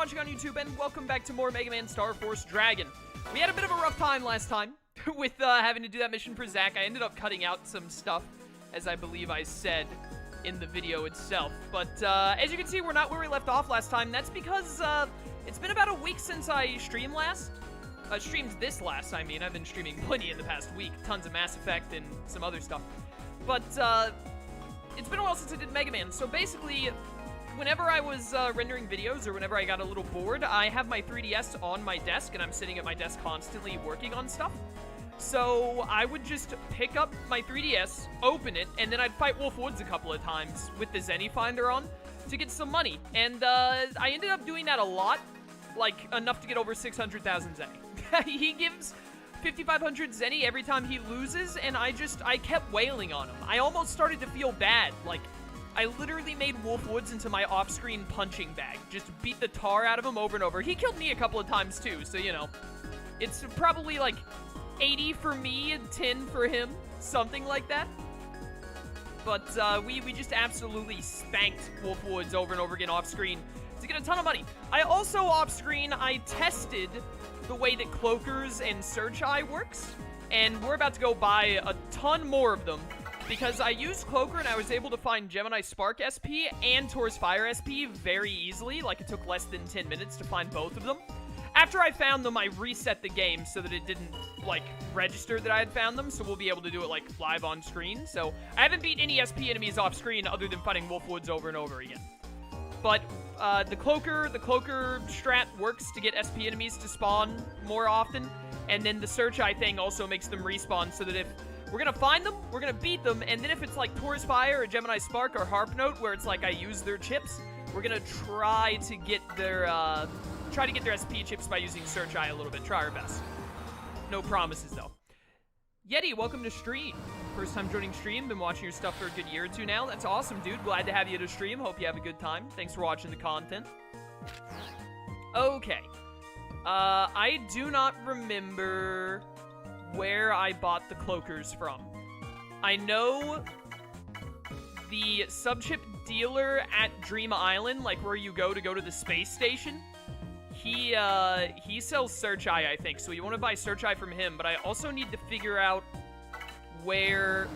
watching on YouTube, and welcome back to more Mega Man Star Force Dragon. We had a bit of a rough time last time with having to do that mission for Zack. I ended up cutting out some stuff, as I believe I said in the video itself. But as you can see, we're not where we left off last time. That's because it's been about a week since I streamed last. Streamed this last, I mean. I've been streaming plenty in the past week. Tons of Mass Effect and some other stuff. But it's been a while since I did Mega Man. So basically, whenever I was rendering videos or whenever I got a little bored, I have my 3DS on my desk, and I'm sitting at my desk constantly working on stuff. So I would just pick up my 3DS, open it, and then I'd fight Wolf Woods a couple of times with the Zenny Finder on to get some money. And I ended up doing that a lot, like enough to get over 600,000 Zenny. He gives 5,500 Zenny every time he loses, and I kept wailing on him. I almost started to feel bad. Like, I literally made Wolf Woods into my off-screen punching bag. Just beat the tar out of him over and over. He killed me a couple of times too, so you know. It's probably like 80 for me and 10 for him. Something like that. But we just absolutely spanked Wolf Woods over and over again off-screen to get a ton of money. I also, off-screen, I tested the way that Cloakers and Search Eye works, and we're about to go buy a ton more of them, because I used Cloaker and I was able to find Gemini Spark SP and Taurus Fire SP very easily. Like, it took less than 10 minutes to find both of them. After I found them, I reset the game so that it didn't, like, register that I had found them, so we'll be able to do it, like, live on screen. So, I haven't beat any SP enemies off screen other than fighting Wolf Woods over and over again. But the Cloaker strat works to get SP enemies to spawn more often, and then the Search Eye thing also makes them respawn, so that if we're gonna find them, we're gonna beat them, and then if it's like Taurus Fire or Gemini Spark or Harp Note, where it's like I use their chips, we're gonna try to get their SP chips by using Search Eye a little bit. Try our best. No promises though. Yeti, welcome to stream. First time joining stream, been watching your stuff for a good year or two now. That's awesome, dude. Glad to have you to stream. Hope you have a good time. Thanks for watching the content. Okay. I do not remember where I bought the Cloakers from. I know the subchip dealer at Dream Island, like where you go to the space station. He sells Search Eye, I think, so you want to buy Search Eye from him, but I also need to figure out where...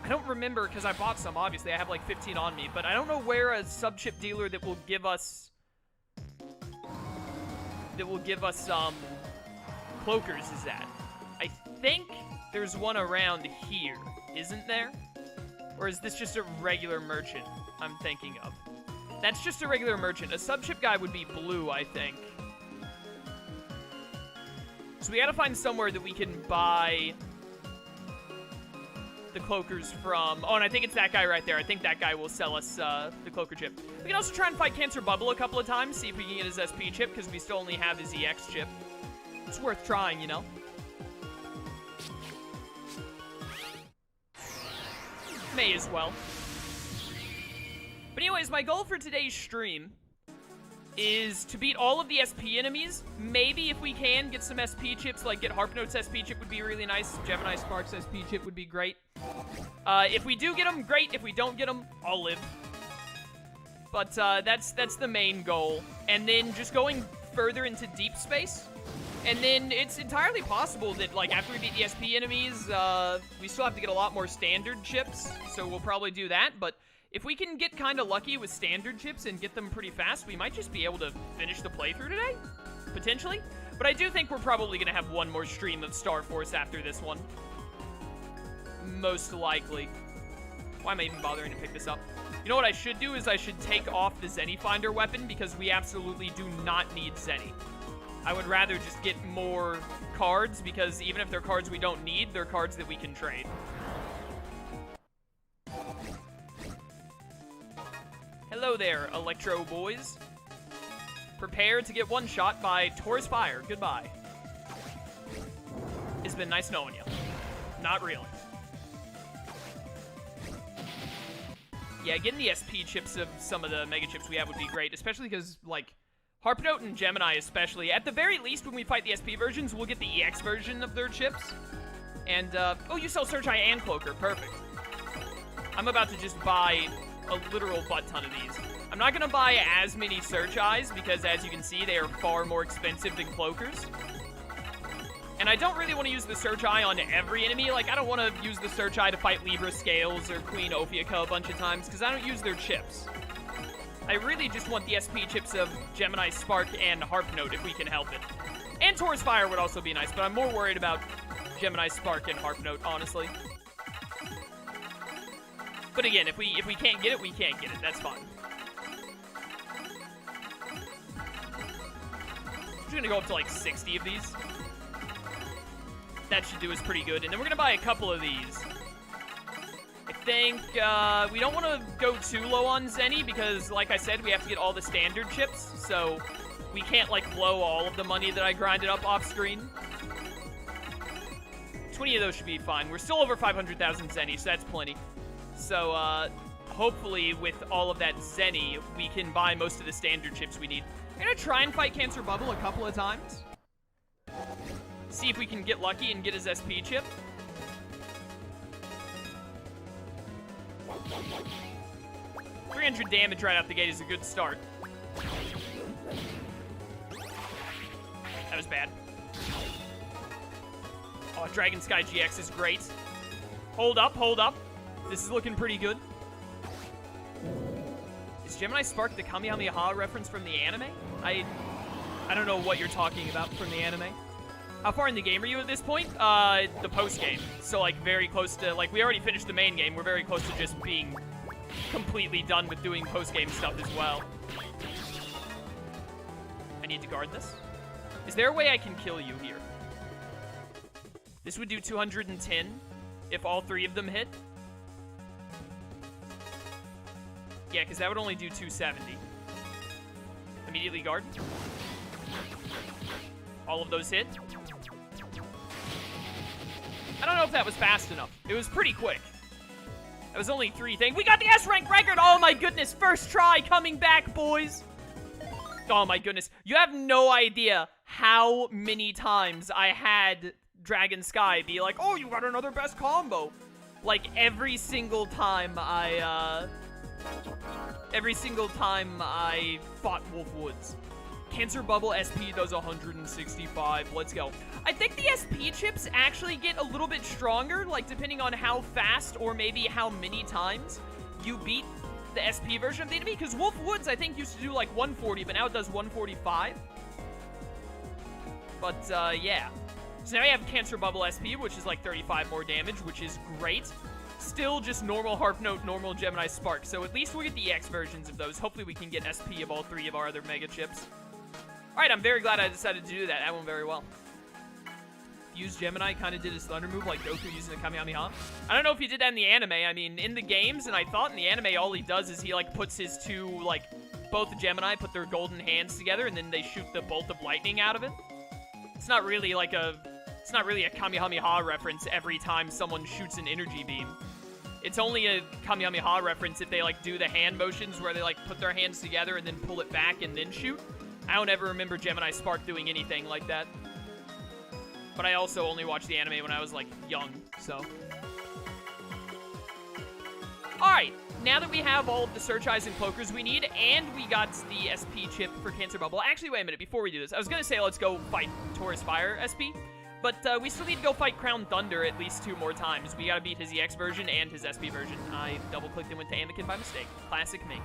I don't remember, because I bought some, obviously. I have like 15 on me, but I don't know where a subchip dealer that will give us... Cloakers is at. I think there's one around here, isn't there? Or is this just a regular merchant I'm thinking of? That's just a regular merchant. A subchip guy would be blue, I think. So we gotta find somewhere that we can buy the Cloakers from. Oh, and I think it's that guy right there. I think that guy will sell us the Cloaker chip. We can also try and fight Cancer Bubble a couple of times, see if we can get his SP chip, because we still only have his EX chip. It's worth trying, you know? May as well. But anyways, my goal for today's stream is to beat all of the SP enemies. Maybe if we can get some SP chips, like get Harp Note's SP chip would be really nice. Gemini Spark's SP chip would be great. If we do get them, great. If we don't get them, I'll live. But that's the main goal. And then just going further into deep space. And then it's entirely possible that, like, after we beat the SP enemies, we still have to get a lot more standard chips. So we'll probably do that, but if we can get kind of lucky with standard chips and get them pretty fast, we might just be able to finish the playthrough today, potentially. But I do think we're probably going to have one more stream of Star Force after this one. Most likely. Why am I even bothering to pick this up? You know what I should do is I should take off the Zenny Finder weapon, because we absolutely do not need Zenny. I would rather just get more cards, because even if they're cards we don't need, they're cards that we can trade. Hello there, Electro boys. Prepare to get one shot by Taurus Fire. Goodbye. It's been nice knowing you. Not really. Yeah, getting the SP chips of some of the Mega chips we have would be great, especially because, like, Harp Note and Gemini especially. At the very least, when we fight the SP versions, we'll get the EX version of their chips. And, oh, you sell Search Eye and Cloaker. Perfect. I'm about to just buy a literal butt ton of these. I'm not gonna buy as many search eyes because, as you can see, they are far more expensive than cloakers. And I don't really want to use the search eye on every enemy. Like, I don't want to use the search eye to fight Libra Scales or Queen Ophiucha a bunch of times because I don't use their chips. I really just want the SP chips of Gemini Spark and Harp Note if we can help it. And Taurus Fire would also be nice, but I'm more worried about Gemini Spark and Harp Note, honestly. But again, if we can't get it, we can't get it. That's fine. I'm just gonna go up to like 60 of these. That should do us pretty good. And then we're gonna buy a couple of these. I think we don't want to go too low on Zenny because, like I said, we have to get all the standard chips. So we can't like blow all of the money that I grinded up off screen. 20 of those should be fine. We're still over 500,000 Zenny, so that's plenty. So hopefully with all of that Zenny, we can buy most of the standard chips we need. I'm gonna try and fight Cancer Bubble a couple of times. See if we can get lucky and get his SP chip. $300 damage right out the gate is a good start. That was bad. Oh, Dragon Sky GX is great. Hold up, hold up. This is looking pretty good. Is Gemini Spark the Kamehameha reference from the anime? I don't know what you're talking about from the anime. How far in the game are you at this point? The post-game. So, like, very close to, like, we already finished the main game. We're very close to just being completely done with doing post-game stuff as well. I need to guard this. Is there a way I can kill you here? This would do 210 if all three of them hit. Yeah, because that would only do 270. Immediately guard. All of those hit. I don't know if that was fast enough. It was pretty quick. That was only 3 things. We got the S-rank record! Oh my goodness, first try coming back, boys! Oh my goodness. You have no idea how many times I had Dragon Sky be like, oh, you got another best combo. Like, every single time I fought Wolf Woods. Cancer Bubble SP does 165. Let's go. I think the SP chips actually get a little bit stronger, like, depending on how fast or maybe how many times you beat the SP version of the enemy. Because Wolf Woods, I think, used to do, like, 140, but now it does 145. But, yeah. So now we have Cancer Bubble SP, which is, like, 35 more damage, which is great. Still just normal Harp Note, normal Gemini Spark. So at least we'll get the EX versions of those. Hopefully we can get SP of all 3 of our other Mega chips. Alright, I'm very glad I decided to do that. That went very well. Fuse Gemini kind of did his Thunder move like Goku using the Kamehameha. I don't know if he did that in the anime. I mean, in the games, and I thought in the anime all he does is he, like, puts his two, like, both Gemini put their golden hands together, and then they shoot the bolt of lightning out of it. It's not really like a... It's not really a Kamehameha reference every time someone shoots an energy beam. It's only a Kamehameha reference if they, like, do the hand motions where they, like, put their hands together and then pull it back and then shoot. I don't ever remember Gemini Spark doing anything like that. But I also only watched the anime when I was, like, young, so. Alright, now that we have all of the Search Eyes and Cloakers we need, and we got the SP chip for Cancer Bubble. Actually, wait a minute, before we do this, I was gonna say let's go fight Taurus Fire SP, but we still need to go fight Crown Thunder at least 2 more times. We gotta beat his EX version and his SP version. I double-clicked and went to Anakin by mistake. Classic me.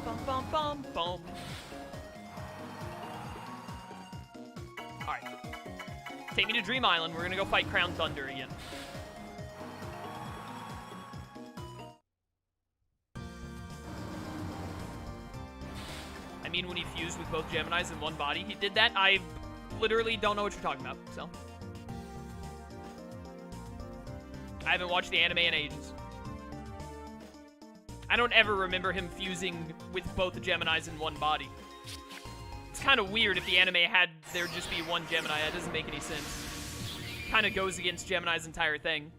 Bum, bum, bum, bum. Alright. Take me to Dream Island. We're gonna go fight Crown Thunder again. I mean, when he fused with both Geminis in one body, he did that. I literally don't know what you're talking about, so. I haven't watched the anime in ages. I don't ever remember him fusing with both the Geminis in one body. It's kind of weird if the anime had there just be one Gemini. That doesn't make any sense. Kind of goes against Gemini's entire thing.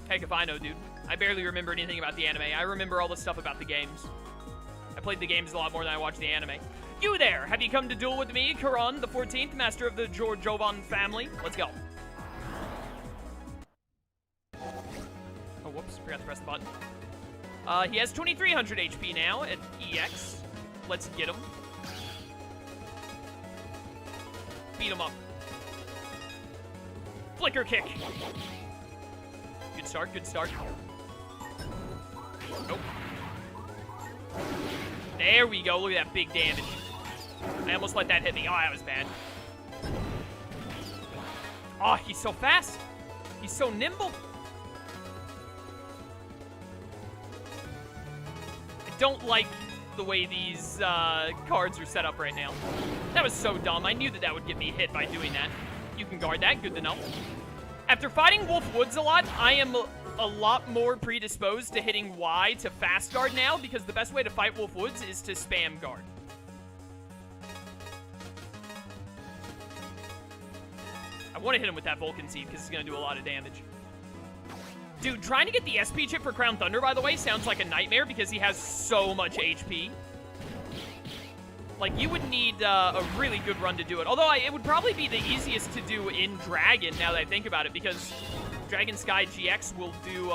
Heck if I know, dude. I barely remember anything about the anime. I remember all the stuff about the games. I played the games a lot more than I watched the anime. You there! Have you come to duel with me, Karan, the 14th, master of the Jovan family? Let's go. Oh, whoops. Forgot to press the button. He has 2,300 HP now at EX. Let's get him. Beat him up. Flicker kick. Good start, good start. Nope. There we go. Look at that big damage. I almost let that hit me. Oh, that was bad. Oh, he's so fast. He's so nimble. I don't like the way these cards are set up right now. That was so dumb. I knew that that would get me hit by doing that. You can guard that. Good to know. After fighting Wolf Woods a lot, I am a lot more predisposed to hitting Y to fast guard now, because the best way to fight Wolf Woods is to spam guard. I want to hit him with that Vulcan Seed because it's going to do a lot of damage. Dude, trying to get the SP chip for Crown Thunder, by the way, sounds like a nightmare because he has so much HP. Like, you would need a really good run to do it. Although, it would probably be the easiest to do in Dragon, now that I think about it, because Dragon Sky GX will do,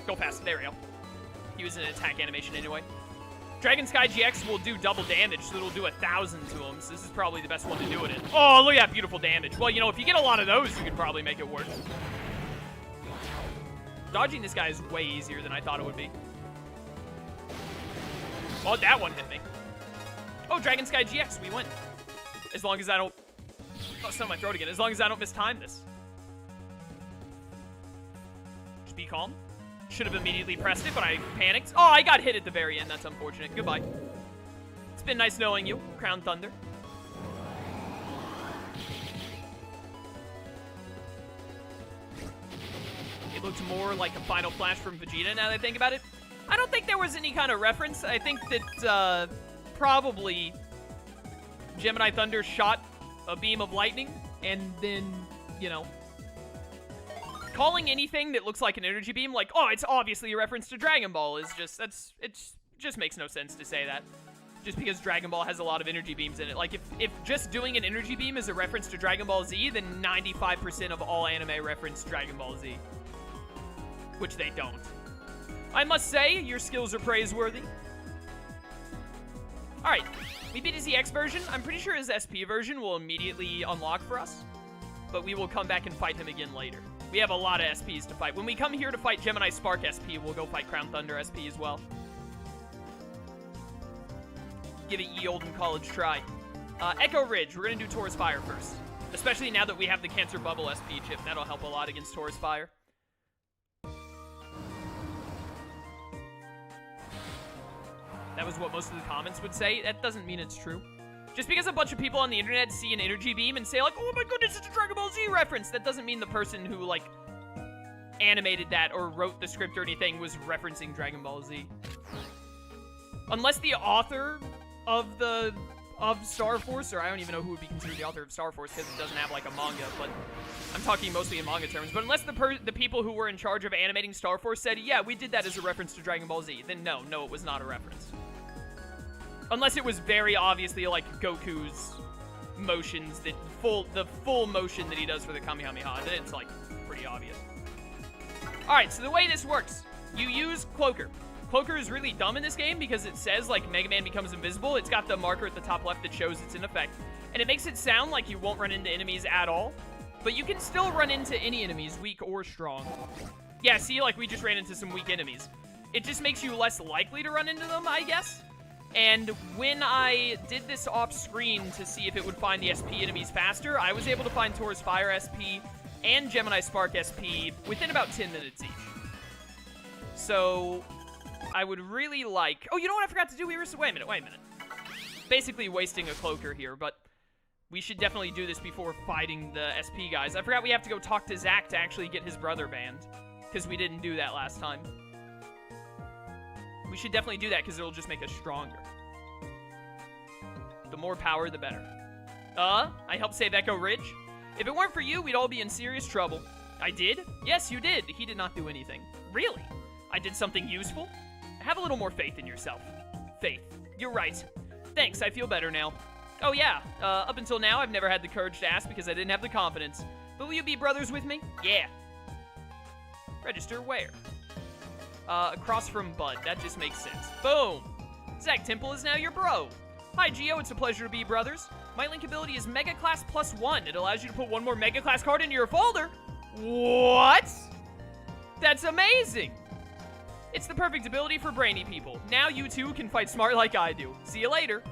Go fast. There we go. He was in an attack animation anyway. Dragon Sky GX will do double damage, so it'll do 1,000 to him, so this is probably the best one to do it in. Oh, look at that beautiful damage. Well, you know, if you get a lot of those, you could probably make it work. Dodging this guy is way easier than I thought it would be. Oh, that one hit me. Oh, Dragon Sky GX, we win. As long as I don't... Oh, it's on my throat again. As long as I don't mistime this. Just be calm. Should have immediately pressed it, but I panicked. Oh, I got hit at the very end. That's unfortunate. Goodbye. It's been nice knowing you, Crown Thunder. It looked more like a Final Flash from Vegeta now that I think about it. I don't think there was any kind of reference. I think that probably Gemini Thunder shot a beam of lightning, and then, you know, calling anything that looks like an energy beam like, oh, it's obviously a reference to Dragon Ball is just, it just makes no sense to say that. Just because Dragon Ball has a lot of energy beams in it. Like, if just doing an energy beam is a reference to Dragon Ball Z, then 95% of all anime reference Dragon Ball Z. Which they don't. I must say, your skills are praiseworthy. Alright, we beat his EX version. I'm pretty sure his SP version will immediately unlock for us. But we will come back and fight him again later. We have a lot of SPs to fight. When we come here to fight Gemini Spark SP, we'll go fight Crown Thunder SP as well. Give it ye olden college try. Echo Ridge, we're going to do Taurus Fire first. Especially now that we have the Cancer Bubble SP chip. That'll help a lot against Taurus Fire. That was what most of the comments would say. That doesn't mean it's true. Just because a bunch of people on the internet see an energy beam and say, like, oh my goodness, it's a Dragon Ball Z reference, that doesn't mean the person who, like, animated that or wrote the script or anything was referencing Dragon Ball Z. Unless the author of Star Force, or I don't even know who would be considered the author of Star Force because it doesn't have, like, a manga, but I'm talking mostly in manga terms. But unless the people who were in charge of animating Star Force said, yeah, we did that as a reference to Dragon Ball Z, then no, it was not a reference. Unless it was very obviously like Goku's motions, the full motion that he does for the Kamehameha, then it's like pretty obvious. Alright, so the way this works, you use Cloaker. Cloaker is really dumb in this game because it says like Mega Man becomes invisible. It's got the marker at the top left that shows it's in effect. And it makes it sound like you won't run into enemies at all. But you can still run into any enemies, weak or strong. Yeah, see, like we just ran into some weak enemies. It just makes you less likely to run into them, I guess. And when I did this off screen to see if it would find the SP enemies faster, I was able to find Taurus Fire SP and Gemini Spark SP within about 10 minutes each. So I would really like... Oh, you know what I forgot to do? Wait a minute. Basically wasting a Cloaker here, but we should definitely do this before fighting the SP guys. I forgot we have to go talk to Zack to actually get his brother banned, because we didn't do that last time. We should definitely do that because it'll just make us stronger. The more power, the better. I helped save Echo Ridge. If it weren't for you, we'd all be in serious trouble. I did? Yes, you did. He did not do anything. Really? I did something useful? Have a little more faith in yourself. Faith. You're right. Thanks, I feel better now. Oh yeah, up until now, I've never had the courage to ask because I didn't have the confidence. But will you be brothers with me? Yeah. Register where? Across from Bud. That just makes sense. Boom! Zack Temple is now your bro. Hi, Geo. It's a pleasure to be brothers. My Link ability is Mega Class +1. It allows you to put one more Mega Class card into your folder. What? That's amazing! It's the perfect ability for brainy people. Now you two can fight smart like I do. See you later.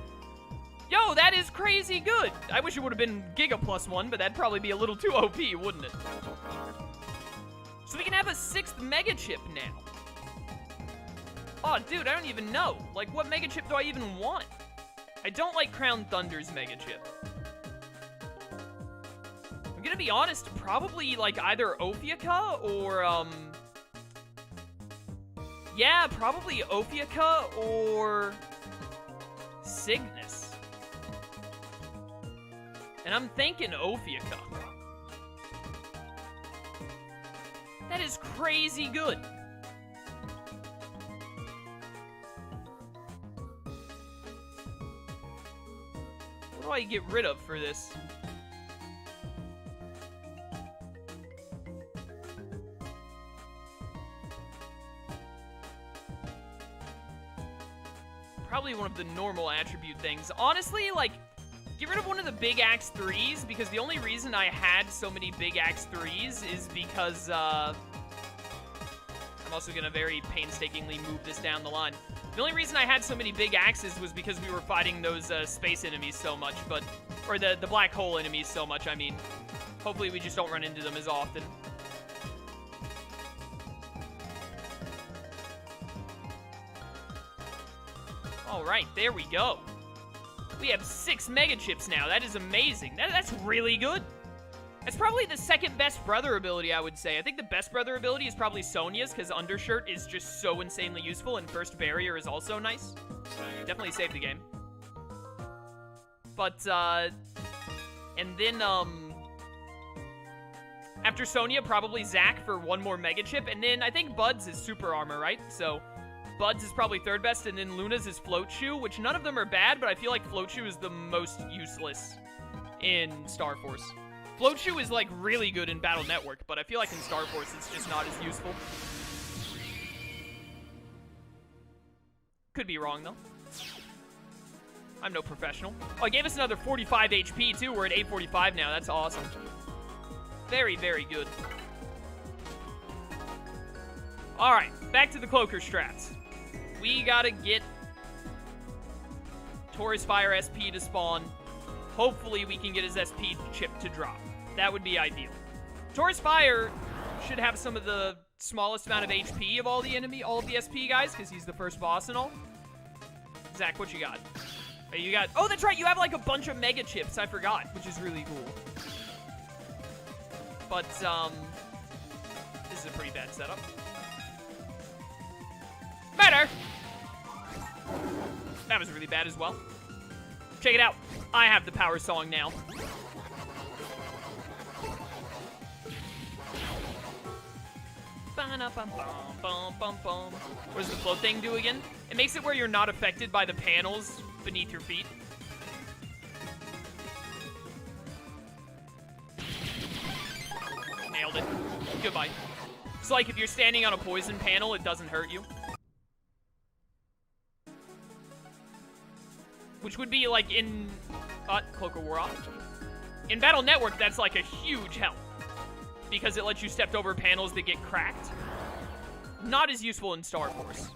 Yo, that is crazy good. I wish it would have been Giga +1, but that'd probably be a little too OP, wouldn't it? So we can have a 6th Mega Chip now. Oh, dude, I don't even know. Like, what Mega Chip do I even want? I don't like Crown Thunder's Mega Chip. I'm gonna be honest, probably, like, either Ophiuka or, yeah, probably Ophiuka or Cygnus. And I'm thinking Ophiuka. That is crazy good. What do I get rid of for this? Probably one of the normal attribute things. Honestly, like, get rid of one of the Big Axe 3s, because the only reason I had so many Big Axe 3s is because, I'm also gonna very painstakingly move this down the line. The only reason I had so many Big Axes was because we were fighting those, space enemies so much, or the black hole enemies so much, I mean. Hopefully we just don't run into them as often. Alright, there we go. We have 6 Mega Chips now. That is amazing. That's really good. That's probably the second best brother ability, I would say. I think the best brother ability is probably Sonia's, because Undershirt is just so insanely useful, and First Barrier is also nice. Definitely saved the game. But, and then, after Sonia, probably Zack for one more Mega Chip, and then I think Bud's is Super Armor, right? So, Bud's is probably third best, and then Luna's is Float Shoe, which none of them are bad, but I feel like Float Shoe is the most useless in Star Force. Float Shoe is, like, really good in Battle Network, but I feel like in Star Force it's just not as useful. Could be wrong, though. I'm no professional. Oh, it gave us another 45 HP, too. We're at 845 now. That's awesome. Very, very good. Alright, back to the Cloaker strats. We gotta get Taurus Fire SP to spawn. Hopefully we can get his SP chip to drop. That would be ideal. Taurus Fire should have some of the smallest amount of HP of all the SP guys, because he's the first boss and all. Zack, what you got? Oh, you got... Oh, that's right, you have like a bunch of Mega Chips, I forgot, which is really cool. But, this is a pretty bad setup. Better! That was really bad as well. Check it out. I have the power song now. What does the float thing do again? It makes it where you're not affected by the panels beneath your feet. Nailed it. Goodbye. It's like if you're standing on a poison panel, it doesn't hurt you. Which would be like in... Cloaker wore off. In Battle Network, that's like a huge help. Because it lets you step over panels that get cracked. Not as useful in Star Force.